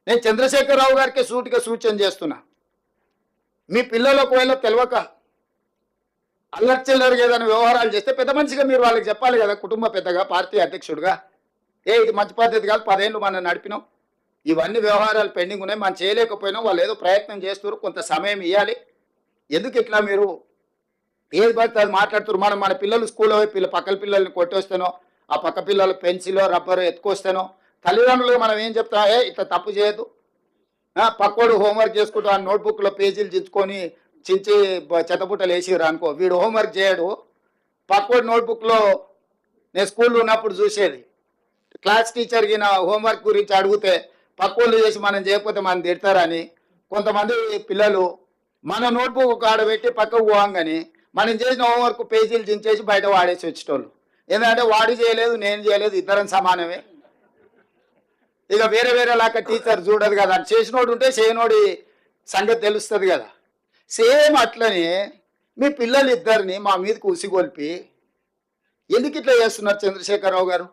నేను చంద్రశేఖరరావు గారికి సూటిగా సూచన చేస్తున్నా. మీ పిల్లలు ఒకవేళ తెలియక అల్లరి చిల్లరగా ఏదైనా వ్యవహారాలు చేస్తే పెద్ద మనిషిగా మీరు వాళ్ళకి చెప్పాలి కదా, కుటుంబ పెద్దగా, పార్టీ అధ్యక్షుడిగా. ఇది మంచి పద్ధతి కాదు, 10 ఏళ్ళు మనం నడిపినాం, ఇవన్నీ వ్యవహారాలు పెండింగ్ ఉన్నాయి, మనం చేయలేకపోయినాం, వాళ్ళు ఏదో ప్రయత్నం చేస్తున్నారు, కొంత సమయం ఇవ్వాలి. ఎందుకు ఇట్లా మీరు ఏది పడితే అది మాట్లాడుతున్నారు? మన పిల్లలు స్కూల్లో పక్కల పిల్లల్ని కొట్టేస్తానో, ఆ పక్క పిల్లలు పెన్సిలో రబ్బరు ఎత్తుకొస్తానో, తల్లిదండ్రులుగా మనం ఏం చెప్తాం? ఇట్లా తప్పు చేయొద్దు. పక్కోడు హోంవర్క్ చేసుకుంటూ ఆ నోట్బుక్లో పేజీలు చించుకొని చించి చెత్తబుట్టలు వేసిరు అనుకో, వీడు హోంవర్క్ చేయడు. పక్కోడు నోట్బుక్లో నేను స్కూల్లో ఉన్నప్పుడు చూసేది, క్లాస్ టీచర్ గిన హోంవర్క్ గురించి అడిగితే పక్కోళ్ళు చేసి మనం చేయకపోతే మనం తిడతారని కొంతమంది పిల్లలు మన నోట్బుక్ ఆడబెట్టి పక్కకు పోవంగాని మనం చేసిన హోంవర్క్ పేజీలు చించేసి బయట వాడేసి వచ్చేటోళ్ళు. ఎందుకంటే వాడు చేయలేదు, నేను చేయలేదు, ఇద్దరం సమానమే. ఇక వేరే వేరే లాగా టీచర్ చూడదు కదా, చేసినోడు ఉంటే చేయనోడి సంగతి తెలుస్తుంది కదా. సేమ్ అట్లనే మీ పిల్లలు ఇద్దరిని మా మీదకి ఉసిగొల్పి ఎందుకు ఇట్లా చేస్తున్నారు చంద్రశేఖరరావు గారు?